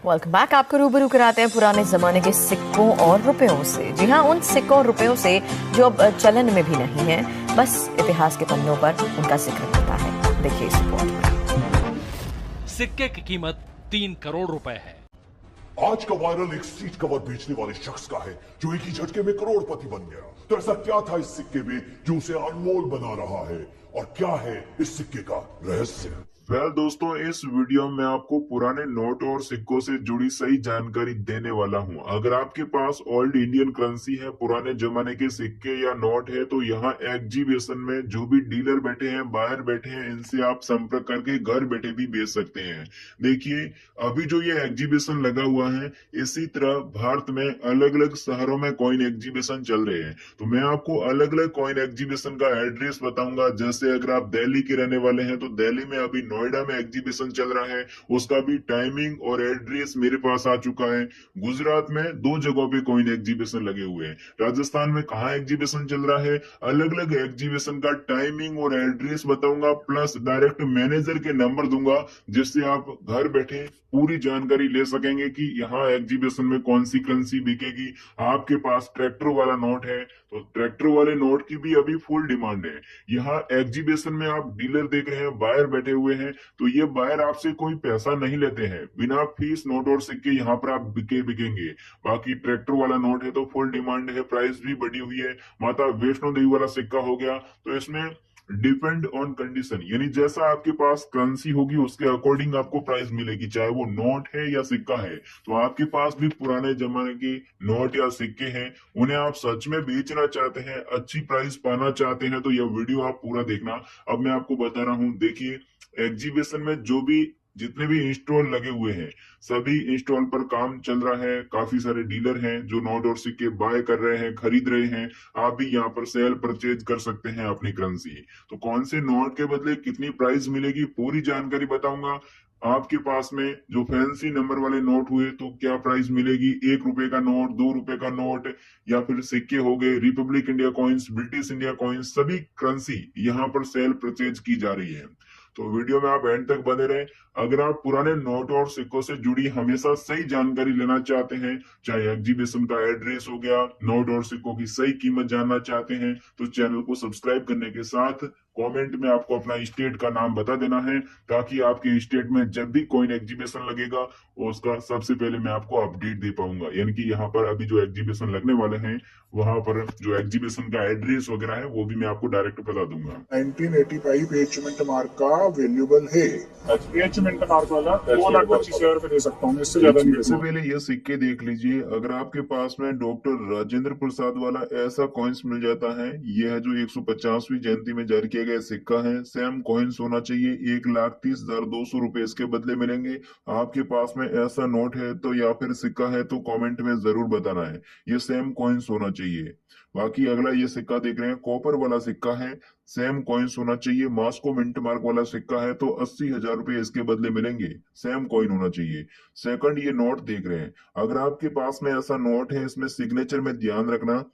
Welcome back. आपको रूबरू कराते हैं पुराने जमाने के सिक्कों और रुपयों से। जी हाँ, उन सिक्कों और रुपयों से जो अब चलन में भी नहीं है, बस इतिहास के पन्नों पर उनका जिक्र होता है। देखिए इस रिपोर्ट में। सिक्के की कीमत 3 करोड़ रुपए है। आज का वायरल एक सीट कवर बेचने वाले शख्स का है जो एक ही झटके में करोड़पति बन गया। तो ऐसा क्या था इस सिक्के में जो उसे अनमोल बना रहा है, और क्या है इस सिक्के का रहस्य? दोस्तों, इस वीडियो में आपको पुराने नोट और सिक्कों से जुड़ी सही जानकारी देने वाला हूं। अगर आपके पास ओल्ड इंडियन करेंसी है, पुराने जमाने के सिक्के या नोट है, तो यहाँ एग्जीबिशन में जो भी डीलर बैठे हैं, बाहर बैठे हैं, इनसे आप संपर्क करके घर बैठे भी बेच सकते हैं। देखिए, अभी जो ये एग्जीबिशन लगा हुआ है, इसी तरह भारत में अलग अलग शहरों में कॉइन एग्जीबिशन चल रहे हैं। तो मैं आपको अलग अलग कॉइन एग्जीबिशन का एड्रेस बताऊंगा। जैसे अगर आप दिल्ली के रहने वाले हैं तो दिल्ली में अभी नोएडा में एग्जीबिशन चल रहा है, उसका भी टाइमिंग और एड्रेस मेरे पास आ चुका है। गुजरात में 2 जगहों पे कॉइन एग्जीबिशन लगे हुए हैं। राजस्थान में कहाँ एग्जीबिशन चल रहा है, अलग अलग एग्जीबिशन का टाइमिंग और एड्रेस बताऊंगा, प्लस डायरेक्ट मैनेजर के नंबर दूंगा, जिससे आप घर बैठे पूरी जानकारी ले सकेंगे कि यहाँ एग्जीबिशन में कौन सी करेंसी बिकेगी। आपके पास ट्रैक्टर वाला नोट है तो ट्रैक्टर वाले नोट की भी अभी फुल डिमांड है। यहाँ एग्जीबिशन में आप डीलर देख रहे हैं, बायर बैठे हुए हैं, तो ये बायर आपसे कोई पैसा नहीं लेते हैं। बिना फीस नोट और सिक्के यहाँ पर आप बिकेंगे। बाकी ट्रैक्टर वाला नोट है तो फुल डिमांड है, प्राइस भी बढ़ी हुई है। माता वैष्णो देवी वाला सिक्का हो गया, तो इसमें डिपेंड ऑन कंडीशन, यानी जैसा आपके पास करेंसी होगी उसके अकॉर्डिंग आपको प्राइस मिलेगी, चाहे वो नोट है या सिक्का है। तो आपके पास भी पुराने जमाने के नोट या सिक्के हैं, उन्हें आप सच में बेचना चाहते हैं, अच्छी प्राइस पाना चाहते हैं, तो यह वीडियो आप पूरा देखना। अब मैं आपको बता रहा हूं। देखिए, एग्जीबिशन में जितने भी इंस्टॉल लगे हुए हैं, सभी इंस्टॉल पर काम चल रहा है। काफी सारे डीलर हैं जो नोट और सिक्के बाय कर रहे हैं, खरीद रहे हैं। आप भी यहाँ पर सेल परचेज कर सकते हैं अपनी करेंसी। तो कौन से नोट के बदले कितनी प्राइस मिलेगी, पूरी जानकारी बताऊंगा। आपके पास में जो फैंसी नंबर वाले नोट हुए तो क्या प्राइस मिलेगी, 1 रुपए का नोट, 2 रुपए का नोट, या फिर सिक्के हो गए, Republic India coins, British India coins, सभी करेंसी यहाँ पर सेल परचेज की जा रही है। तो वीडियो में आप एंड तक बने रहें। अगर आप पुराने नोट और सिक्कों से जुड़ी हमेशा सही जानकारी लेना चाहते हैं, चाहे एग्जीबिशन का एड्रेस हो गया, नोट और सिक्कों की सही कीमत जानना चाहते हैं, तो चैनल को सब्सक्राइब करने के साथ कमेंट में आपको अपना स्टेट का नाम बता देना है, ताकि आपके स्टेट में जब भी कोई एग्जीबिशन लगेगा उसका सबसे पहले मैं आपको अपडेट दे पाऊंगा। यानी कि यहाँ पर अभी जो एग्जीबिशन लगने वाले हैं, वहां पर जो एग्जीबिशन का एड्रेस वगैरह है वो भी मैं आपको डायरेक्ट बता दूंगा। 1985 एचमेंट मार्क का वैल्यूबल है। एचमेंट मार्क वाला 2,25,000 रुपए दे सकता हूँ, इससे ज्यादा नहीं। सबसे पहले ये सिक्के देख लीजिए। अगर आपके पास में डॉक्टर राजेंद्र प्रसाद वाला ऐसा कॉइन्स मिल जाता है, ये है जो 150वीं जयंती में जारी किया गया सिक्का है, सेम कॉइन्स होना चाहिए, 1,30,200 रुपए इसके बदले मिलेंगे। आपके पास में ऐसा नोट है तो या फिर सिक्का है तो कमेंट में जरूर बताना है, ये सेम कॉइन्स होना चाहिए। बाकी अगला ये सिक्का देख रहे हैं, कॉपर वाला सिक्का है, सेम कॉइन्स होना चाहिए। मॉस्को मिंट मार्क वाला सिक्का है तो 80,000 रुपए इसके बदले मिलेंगे, सेम कॉइन होना चाहिए। सेकंड ये नोट देख रहे हैं, अगर आपके पास में ऐसा नोट है, इसमें सिग्नेचर में ध्यान रखना,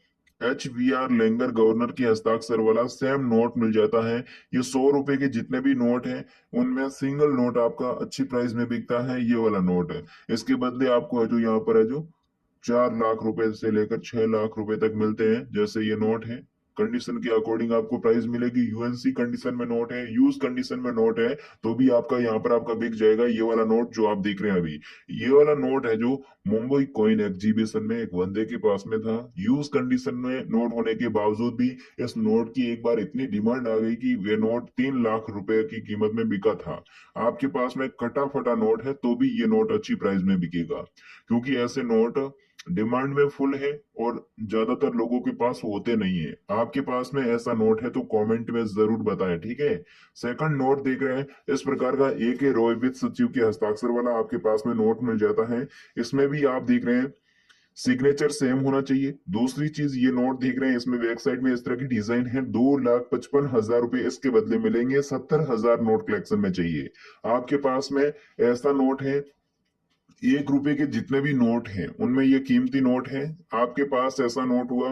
HVR लेंगर गवर्नर की हस्ताक्षर वाला सेम नोट मिल जाता है। ये 100 रुपए के जितने भी नोट हैं उनमें सिंगल नोट आपका अच्छी प्राइस में बिकता है, ये वाला नोट है। इसके बदले आपको जो यहाँ पर है जो 4 लाख रुपए से लेकर 6 लाख रुपए तक मिलते हैं। जैसे ये नोट है, कंडीशन के अकॉर्डिंग आपको प्राइस मिलेगी। यूएनसी कंडीशन में नोट है, यूज कंडीशन में नोट है, तो भी आपका यहाँ पर आपका बिक जाएगा। ये वाला नोट जो आप देख रहे हैं अभी, ये वाला नोट है जो मुंबई कॉइन एग्जीबिशन में एक बंदे के पास में था। यूज कंडीशन में नोट होने के बावजूद भी इस नोट की एक बार इतनी डिमांड आ गई कि वे नोट 3 लाख रुपए की कीमत में बिका था। आपके पास में कटा फटा नोट है तो भी ये नोट अच्छी प्राइस में बिकेगा, क्योंकि ऐसे नोट डिमांड में फुल है और ज्यादातर लोगों के पास होते नहीं है। आपके पास में ऐसा नोट है तो कमेंट में जरूर बताएं, ठीक है। सेकंड नोट देख रहे हैं, इस प्रकार का AK रॉय विद सचिव के हस्ताक्षर वाला आपके पास में नोट मिल जाता है। इसमें भी आप देख रहे हैं सिग्नेचर सेम होना चाहिए। दूसरी चीज ये नोट देख रहे हैं, इसमें बैक साइड में इस तरह की डिजाइन है। 2,55,000 रुपए इसके बदले मिलेंगे। 70,000 नोट कलेक्शन में चाहिए। आपके पास में ऐसा नोट है, 1 रुपए के जितने भी नोट हैं उनमें ये कीमती नोट है। आपके पास ऐसा नोट हुआ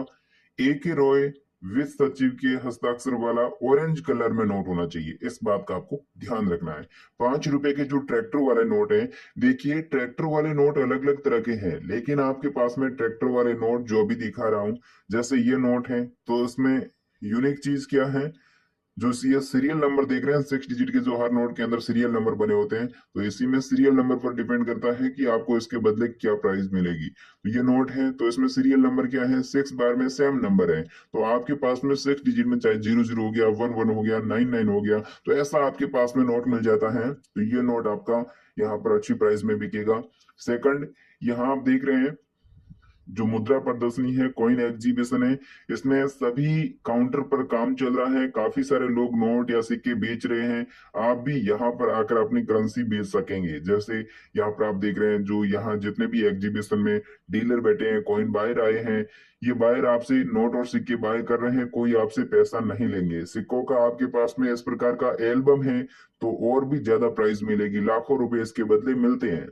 AK रॉय वित्त सचिव के हस्ताक्षर वाला ऑरेंज कलर में नोट होना चाहिए। इस बात का आपको ध्यान रखना है। 5 रुपए के जो ट्रैक्टर वाले नोट है, देखिए ट्रैक्टर वाले नोट अलग अलग तरह के हैं, लेकिन आपके पास में ट्रैक्टर वाले नोट जो भी दिखा रहा हूं, जैसे ये नोट है, तो इसमें यूनिक चीज क्या है, जो ये सीरियल नंबर देख रहे हैं 6 डिजिट के, जो हर नोट के अंदर सीरियल नंबर बने होते हैं, तो इसी में सीरियल नंबर पर डिपेंड करता है कि आपको इसके बदले क्या प्राइस मिलेगी। तो ये नोट है, तो इसमें सीरियल नंबर क्या है, 6 बार में सेम नंबर है, तो आपके पास में 6 डिजिट में चाहे 00 हो गया, 11 हो गया, 99 हो गया, तो ऐसा आपके पास में नोट मिल जाता है। तो ये नोट आपका यहाँ पर अच्छी प्राइस में बिकेगा। सेकंड, यहाँ आप देख रहे हैं जो मुद्रा प्रदर्शनी है, कॉइन एग्जीबिशन है, इसमें सभी काउंटर पर काम चल रहा है, काफी सारे लोग नोट या सिक्के बेच रहे हैं। आप भी यहाँ पर आकर अपनी करेंसी बेच सकेंगे। जैसे यहाँ पर आप देख रहे हैं, जो यहाँ जितने भी एग्जीबिशन में डीलर बैठे हैं, कॉइन बायर आए हैं, ये बायर आपसे नोट और सिक्के बाय कर रहे हैं, कोई आपसे पैसा नहीं लेंगे। सिक्कों का आपके पास में इस प्रकार का एल्बम है तो और भी ज्यादा प्राइस मिलेगी, लाखों रुपए इसके बदले मिलते हैं।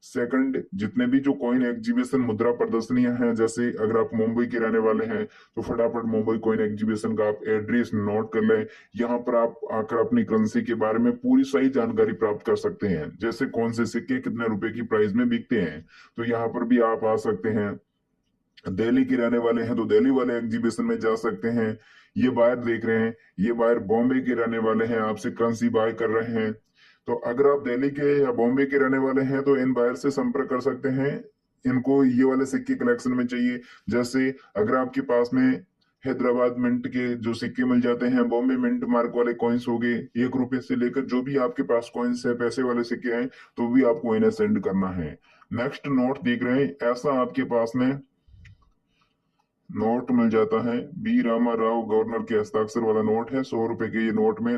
सेकंड, जितने भी जो कॉइन एग्जीबिशन मुद्रा प्रदर्शनियां हैं, जैसे अगर आप मुंबई के रहने वाले हैं तो फटाफट मुंबई कॉइन एग्जीबिशन का आप एड्रेस नोट कर लें। यहाँ पर आप आकर अपनी करेंसी के बारे में पूरी सही जानकारी प्राप्त कर सकते हैं, जैसे कौन से सिक्के कितने रुपए की प्राइस में बिकते हैं, तो यहाँ पर भी आप आ सकते हैं। दिल्ली के रहने वाले हैं तो दिल्ली वाले एग्जीबिशन में जा सकते हैं। ये बायर देख रहे हैं, ये बायर बॉम्बे के रहने वाले हैं, आपसे करेंसी बाय कर रहे हैं। तो अगर आप दिल्ली के या बॉम्बे के रहने वाले हैं तो इन बायर से संपर्क कर सकते हैं। इनको ये वाले सिक्के कलेक्शन में चाहिए। जैसे अगर आपके पास में हैदराबाद मिंट के जो सिक्के मिल जाते हैं, बॉम्बे मिंट मार्क वाले कॉइन्स हो गए, 1 रुपए से लेकर जो भी आपके पास कॉइन्स है, पैसे वाले सिक्के हैं, तो भी आपको इन्हें सेंड करना है। नेक्स्ट नोट देख रहे हैं, ऐसा आपके पास में नोट मिल जाता है, बी रामा राव गवर्नर के हस्ताक्षर वाला नोट है, 100 रुपए के। ये नोट में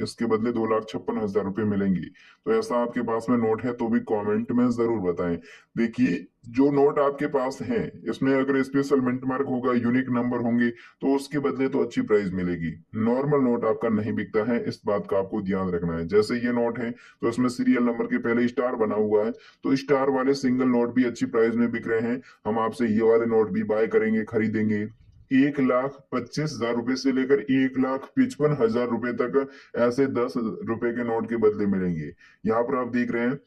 इसके बदले 2,56,000 रुपए मिलेंगे। तो ऐसा आपके पास में नोट है तो भी कमेंट में जरूर बताएं। देखिए जो नोट आपके पास है, इसमें अगर स्पेशल मिंट मार्क होगा, यूनिक नंबर होंगे, तो उसके बदले तो अच्छी प्राइस मिलेगी। नॉर्मल नोट आपका नहीं बिकता है, इस बात का आपको ध्यान रखना है। जैसे ये नोट है तो इसमें सीरियल नंबर के पहले स्टार बना हुआ है, तो स्टार वाले सिंगल नोट भी अच्छी प्राइस में बिक रहे हैं। हम आपसे ये वाले नोट भी बाय करेंगे, खरीदेंगे। 1,25,000 रुपए से लेकर 1,55,000 रुपए तक ऐसे 10 रुपए के नोट के बदले मिलेंगे। यहाँ पर आप देख रहे हैं,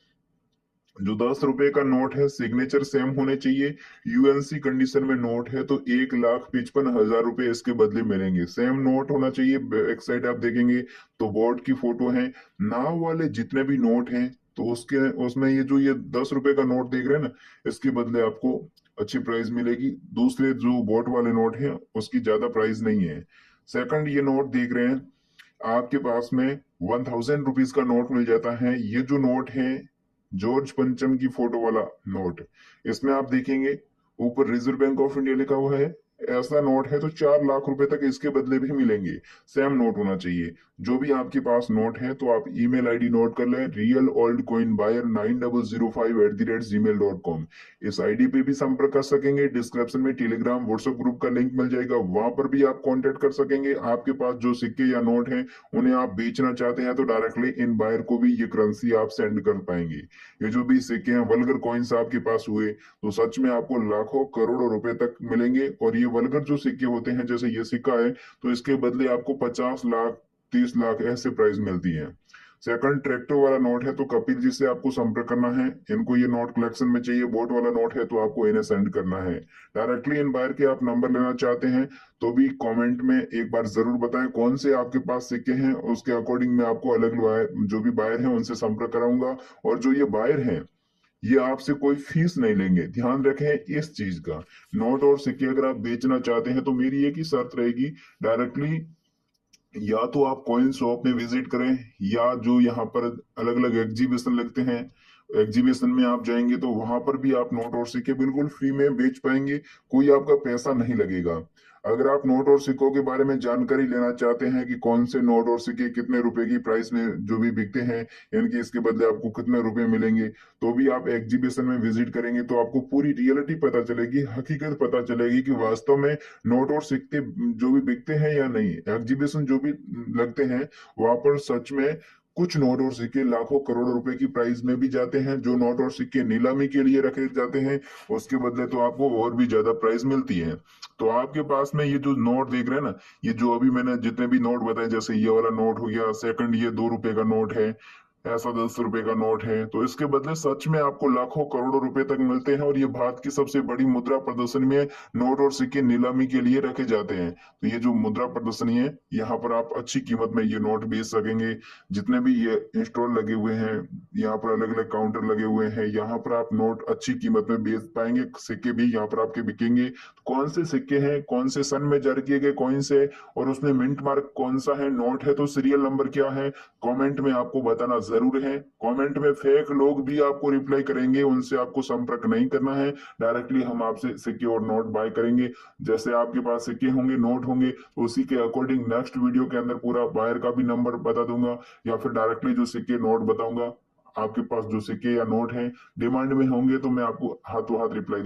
जो 10 रुपए का नोट है सिग्नेचर सेम होने चाहिए। यूएनसी कंडीशन में नोट है तो 1,55,000 रुपए इसके बदले मिलेंगे। सेम नोट होना चाहिए। बैक साइड आप देखेंगे तो बोर्ड की फोटो है। नाव वाले जितने भी नोट हैं तो उसमें ये 10 रुपए का नोट देख रहे हैं ना, इसके बदले आपको अच्छी प्राइस मिलेगी। दूसरे जो बोट वाले नोट हैं उसकी ज्यादा प्राइस नहीं है। सेकंड, ये नोट देख रहे हैं, आपके पास में 1,000 रुपीज का नोट मिल जाता है। ये जो नोट है जॉर्ज पंचम की फोटो वाला नोट, इसमें आप देखेंगे ऊपर रिजर्व बैंक ऑफ इंडिया लिखा हुआ है। ऐसा नोट है तो 4 लाख रुपए तक इसके बदले भी मिलेंगे। सेम नोट होना चाहिए। जो भी आपके पास नोट है तो आप ईमेल आईडी नोट कर लें, real old coin buyer 9005@gmail.com। इस आईडी पे भी संपर्क कर सकेंगे। डिस्क्रिप्शन में टेलीग्राम व्हाट्सएप ग्रुप का लिंक मिल जाएगा, वहां पर भी आप कांटेक्ट कर सकेंगे। आपके पास जो सिक्के या नोट हैं उन्हें आप बेचना चाहते हैं तो डायरेक्टली इन बायर को भी ये करेंसी आप सेंड कर पाएंगे। ये जो भी सिक्के हैं, वल्गर कॉइन्स आपके पास हुए तो सच में आपको लाखों करोड़ों रुपए तक मिलेंगे। और ये वल्गर जो सिक्के होते हैं, जैसे ये सिक्का है तो इसके बदले आपको 50 लाख 30 लाख ऐसे प्राइस मिलती है। सेकंड, ट्रैक्टर वाला नोट है तो कपिल जी से आपको संपर्क करना है। इनको ये नोट कलेक्शन में चाहिए। बोट वाला नोट है तो आपको इन्हें सेंड करना है। डायरेक्टली इन बायर के आप नंबर लेना चाहते हैं तो भी कमेंट में एक बार जरूर बताएं कौन से आपके पास सिक्के हैं, उसके अकॉर्डिंग मैं आपको अलग जो भी बायर हैं उनसे संपर्क कराऊंगा। और जो ये बायर हैं ये आपसे कोई फीस नहीं लेंगे। ध्यान रखें इस चीज का। नोट और सिक्के अगर आप बेचना चाहते हैं तो मेरी एक ही शर्त रहेगी, डायरेक्टली या तो आप कॉइन शॉप में विजिट करें, या जो यहाँ पर अलग अलग एग्जीबिशन लगते हैं, एग्जीबिशन में आप जाएंगे तो वहां पर भी आप नोट और सिक्के बिल्कुल फ्री में बेच पाएंगे, कोई आपका पैसा नहीं लगेगा। अगर आप नोट और सिक्कों के बारे में जानकारी लेना चाहते हैं कि कौन से नोट और सिक्के कितने रुपए की प्राइस में जो भी बिकते हैं, यानी इसके बदले आपको कितने रुपए मिलेंगे, तो भी आप एग्जीबिशन में विजिट करेंगे तो आपको पूरी रियलिटी पता चलेगी, हकीकत पता चलेगी कि वास्तव में नोट और सिक्के जो भी बिकते हैं या नहीं। एग्जीबिशन जो भी लगते हैं वहां पर सच में कुछ नोट और सिक्के लाखों करोड़ों रुपए की प्राइस में भी जाते हैं। जो नोट और सिक्के नीलामी के लिए रखे जाते हैं उसके बदले तो आपको और भी ज्यादा प्राइस मिलती है। तो आपके पास में ये जो नोट देख रहे हैं ना, ये जो अभी मैंने जितने भी नोट बताए, जैसे ये वाला नोट हो गया, सेकंड ये 2 रुपए का नोट है, ऐसा 10 रुपए का नोट है, तो इसके बदले सच में आपको लाखों करोड़ों रुपए तक मिलते हैं। और ये भारत की सबसे बड़ी मुद्रा प्रदर्शनी में नोट और सिक्के नीलामी के लिए रखे जाते हैं। तो ये जो मुद्रा प्रदर्शनी है, यहाँ पर आप अच्छी कीमत में ये नोट बेच सकेंगे। जितने भी ये स्टॉल लगे हुए हैं, यहाँ पर अलग अलग काउंटर लगे हुए हैं, यहाँ पर आप नोट अच्छी कीमत में बेच पाएंगे। सिक्के भी यहाँ पर आपके बिकेंगे। कौन से सिक्के हैं, कौन से सन में जारी किए गए कॉइन्स है, और उसमें मिंट मार्क कौन सा है, नोट है तो सीरियल नंबर क्या है, कमेंट में आपको बताना जरूर है। कमेंट में फेक लोग भी आपको रिप्लाई करेंगे, उनसे आपको संपर्क नहीं करना है। डायरेक्टली हम आपसे सिक्के और नोट बाय करेंगे। जैसे आपके पास सिक्के होंगे, नोट होंगे, तो उसी के अकॉर्डिंग नेक्स्ट वीडियो के अंदर पूरा बायर का भी नंबर बता दूंगा, या फिर डायरेक्टली जो सिक्के नोट बताऊंगा। आपके पास जो सिक्के या नोट हैं डिमांड में होंगे तो मैं आपको हाथों हाथ रिप्लाई